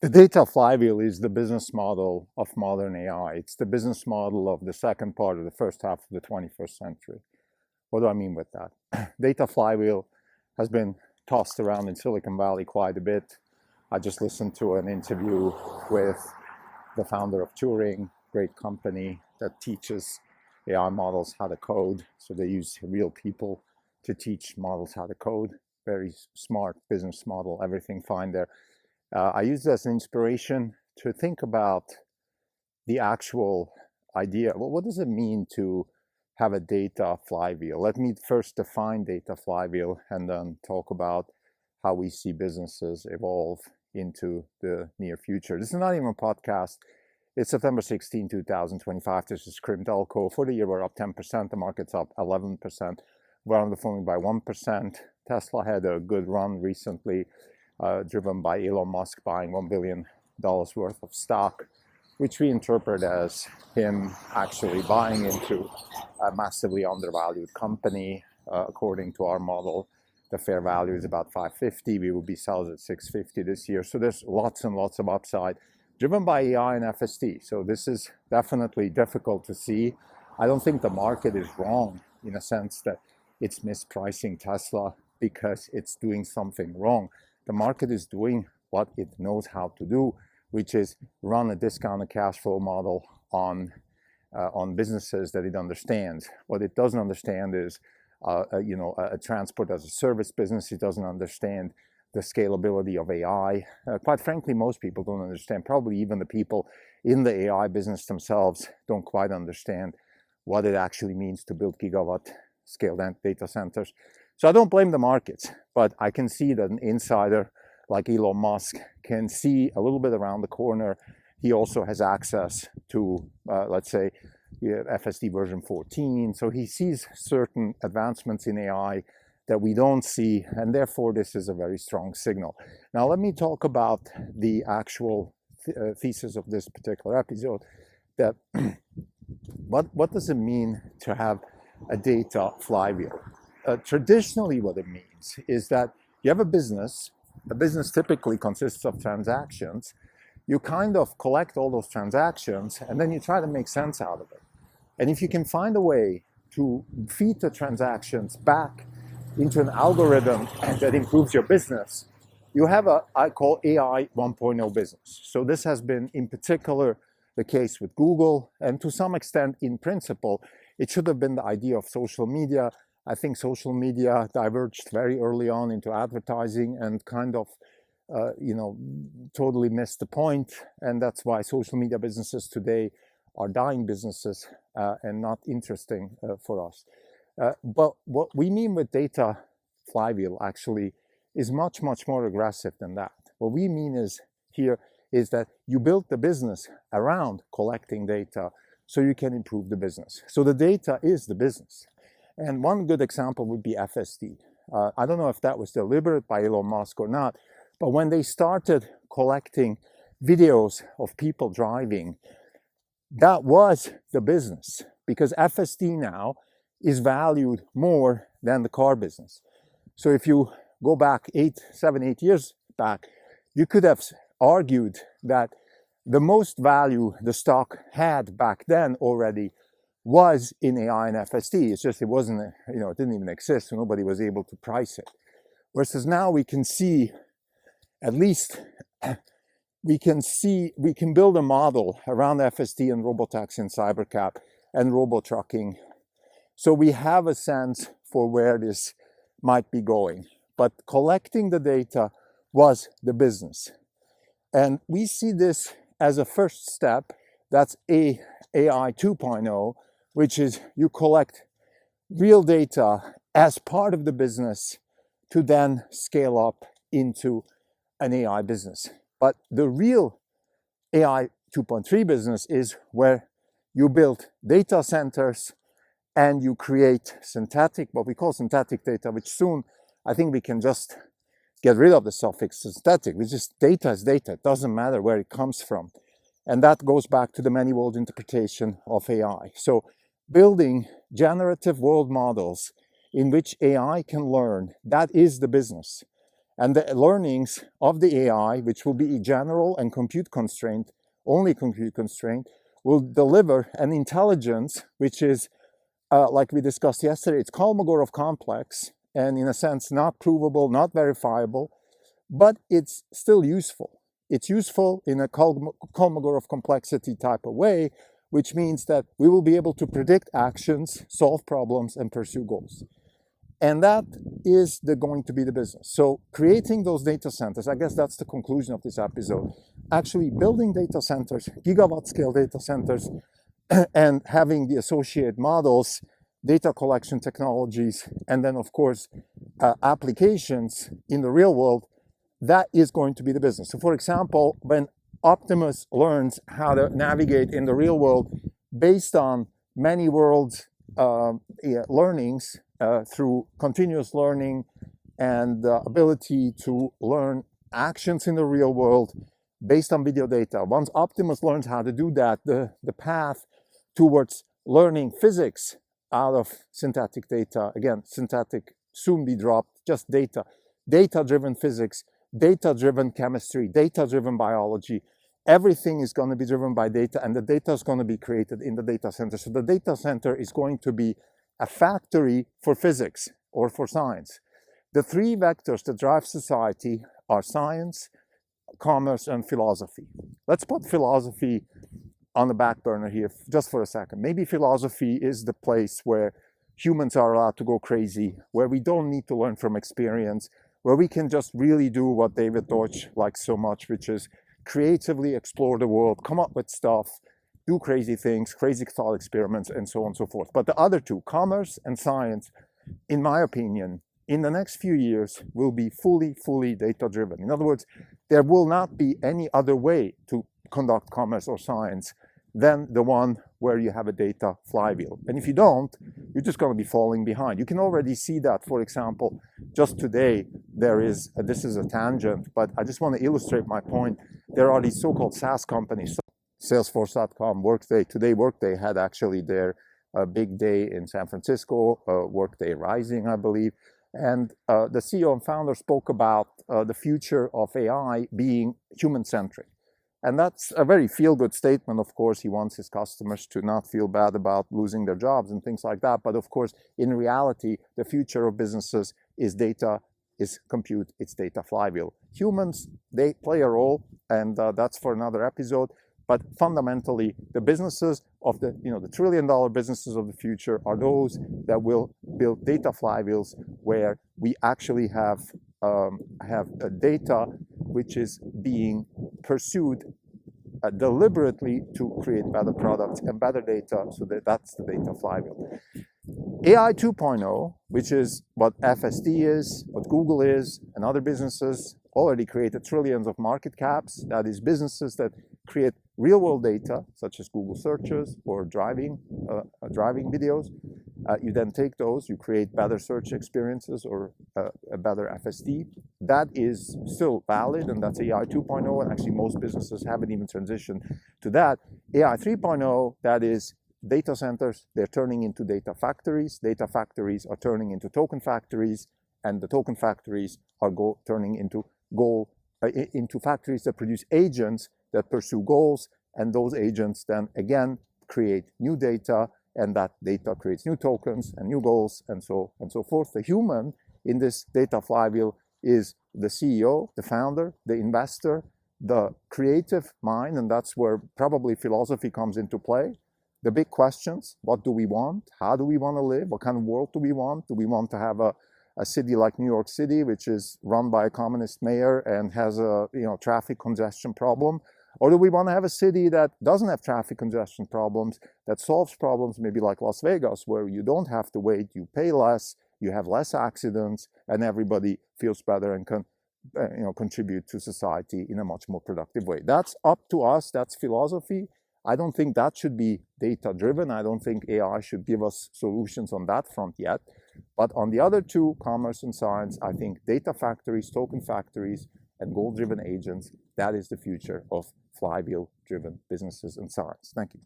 The data flywheel is the business model of modern AI. It's the business model of the second part of the first half of the 21st century. What do I mean with that? Data flywheel has been tossed around in Silicon Valley quite a bit. I just listened to an interview with the founder of Turing, great company that teaches AI models how to code. So they use real people to teach models how to code. Very smart business model, everything fine there. I use this as an inspiration to think about the actual idea. Well, what does it mean to have a data flywheel? Let me first define data flywheel and then talk about how we see businesses evolve into the near future. This is not even a podcast. It's September 16, 2025. This is Crim Telco. For the year, we're up 10%. The market's up 11%. We're underperforming by 1%. Tesla had a good run recently, driven by Elon Musk buying $1 billion worth of stock, which we interpret as him actually buying into a massively undervalued company. According to our model, the fair value is about 550. We will be sold at 650 this year. So there's lots and lots of upside driven by AI and FSD. So this is definitely difficult to see. I don't think the market is wrong in a sense that it's mispricing Tesla because it's doing something wrong. The market is doing what it knows how to do, which is run a discounted cash flow model on businesses that it understands. What it doesn't understand is a transport as a service business. It doesn't understand the scalability of AI. Quite frankly, most people don't understand. Probably even the people in the AI business themselves don't quite understand what it actually means to build gigawatt scale data centers. So I don't blame the markets, but I can see that an insider like Elon Musk can see a little bit around the corner. He also has access to, let's say, FSD version 14. So he sees certain advancements in AI that we don't see, and therefore this is a very strong signal. Now let me talk about the actual thesis of this particular episode. That what does it mean to have a data flywheel? Traditionally, what it means is that you have a business. A business typically consists of transactions. You kind of collect all those transactions, and then you try to make sense out of it. And if you can find a way to feed the transactions back into an algorithm that improves your business, you have a, I call AI 1.0 business. So this has been in particular the case with Google, and to some extent in principle, it should have been the idea of social media. I think social media diverged very early on into advertising and kind of, totally missed the point. And that's why social media businesses today are dying businesses and not interesting for us. But what we mean with data flywheel actually is much, much more aggressive than that. What we mean is that you build the business around collecting data so you can improve the business. So the data is the business. And one good example would be FSD. I don't know if that was deliberate by Elon Musk or not, but when they started collecting videos of people driving, that was the business, because FSD now is valued more than the car business. So if you go back 7, 8 years back, you could have argued that the most value the stock had back then already was in AI and FSD. It's just it wasn't, it didn't even exist, so nobody was able to price it. Versus now we can see, at least we can build a model around FSD and robotaxi and cybercab and robo-trucking. So we have a sense for where this might be going. But collecting the data was the business. And we see this as a first step. That's AI 2.0, which is you collect real data as part of the business to then scale up into an AI business. But the real AI 2.3 business is where you build data centers and you create what we call synthetic data, which soon I think we can just get rid of the suffix synthetic. It's just data is data. It doesn't matter where it comes from. And that goes back to the many world interpretation of AI. So building generative world models in which AI can learn, that is the business. And the learnings of the AI, which will be general and compute constrained, only compute constrained, will deliver an intelligence which is, like we discussed yesterday, it's Kolmogorov complex, and in a sense not provable, not verifiable, but it's still useful. It's useful in a Kolmogorov complexity type of way, which means that we will be able to predict actions, solve problems, and pursue goals. And that is going to be the business. So creating those data centers, I guess that's the conclusion of this episode, actually building data centers, gigawatt scale data centers, and having the associated models, data collection technologies, and then of course, applications in the real world, that is going to be the business. So for example, when Optimus learns how to navigate in the real world based on many worlds learnings through continuous learning and the ability to learn actions in the real world based on video data. Once Optimus learns how to do that, the path towards learning physics out of synthetic data, again, synthetic soon be dropped, just data, data-driven physics, data-driven chemistry, data-driven biology, everything is going to be driven by data, and the data is going to be created in the data center. So the data center is going to be a factory for physics or for science. The three vectors that drive society are science, commerce, and philosophy. Let's put philosophy on the back burner here just for a second. Maybe philosophy is the place where humans are allowed to go crazy, where we don't need to learn from experience, where we can just really do what David Deutsch likes so much, which is creatively explore the world, come up with stuff, do crazy things, crazy thought experiments, and so on and so forth. But the other two, commerce and science, in my opinion, in the next few years will be fully data-driven. In other words, there will not be any other way to conduct commerce or science than the one where you have a data flywheel. And if you don't, you're just going to be falling behind. You can already see that, for example, just today, this is a tangent, but I just want to illustrate my point. There are these so-called Saas companies, Salesforce.com, Workday. Today, Workday had actually their big day in San Francisco, Workday Rising, I believe. And the CEO and founder spoke about the future of AI being human-centric. And that's a very feel-good statement. Of course, he wants his customers to not feel bad about losing their jobs and things like that. But of course, in reality, the future of businesses is data, is compute, it's data flywheel. Humans, they play a role, and that's for another episode. But fundamentally, the businesses of the trillion-dollar businesses of the future are those that will build data flywheels where we actually have data which is being pursued deliberately to create better products and better data. So that's the data flywheel. AI 2.0, which is what FSD is, what Google is, and other businesses already created trillions of market caps. That is businesses that create real-world data, such as Google searches or driving videos. You then take those, you create better search experiences or a better FSD. That is still valid, and that's AI 2.0, and actually most businesses haven't even transitioned to that. AI 3.0, that is data centers, they're turning into data factories. Data factories are turning into token factories, and the token factories are turning into factories that produce agents that pursue goals, and those agents then again create new data, and that data creates new tokens and new goals, and so forth. The human in this data flywheel is the CEO, the founder, the investor, the creative mind, and that's where probably philosophy comes into play. The big questions: what do we want? How do we want to live? What kind of world do we want? Do we want to have a city like New York City, which is run by a communist mayor and has a traffic congestion problem? Or do we want to have a city that doesn't have traffic congestion problems, that solves problems maybe like Las Vegas, where you don't have to wait, you pay less, you have less accidents, and everybody feels better and can contribute to society in a much more productive way? That's up to us. That's philosophy. I don't think that should be data-driven. I don't think AI should give us solutions on that front yet. But on the other two, commerce and science, I think data factories, token factories, and goal-driven agents, that is the future of flywheel-driven businesses and science. Thank you.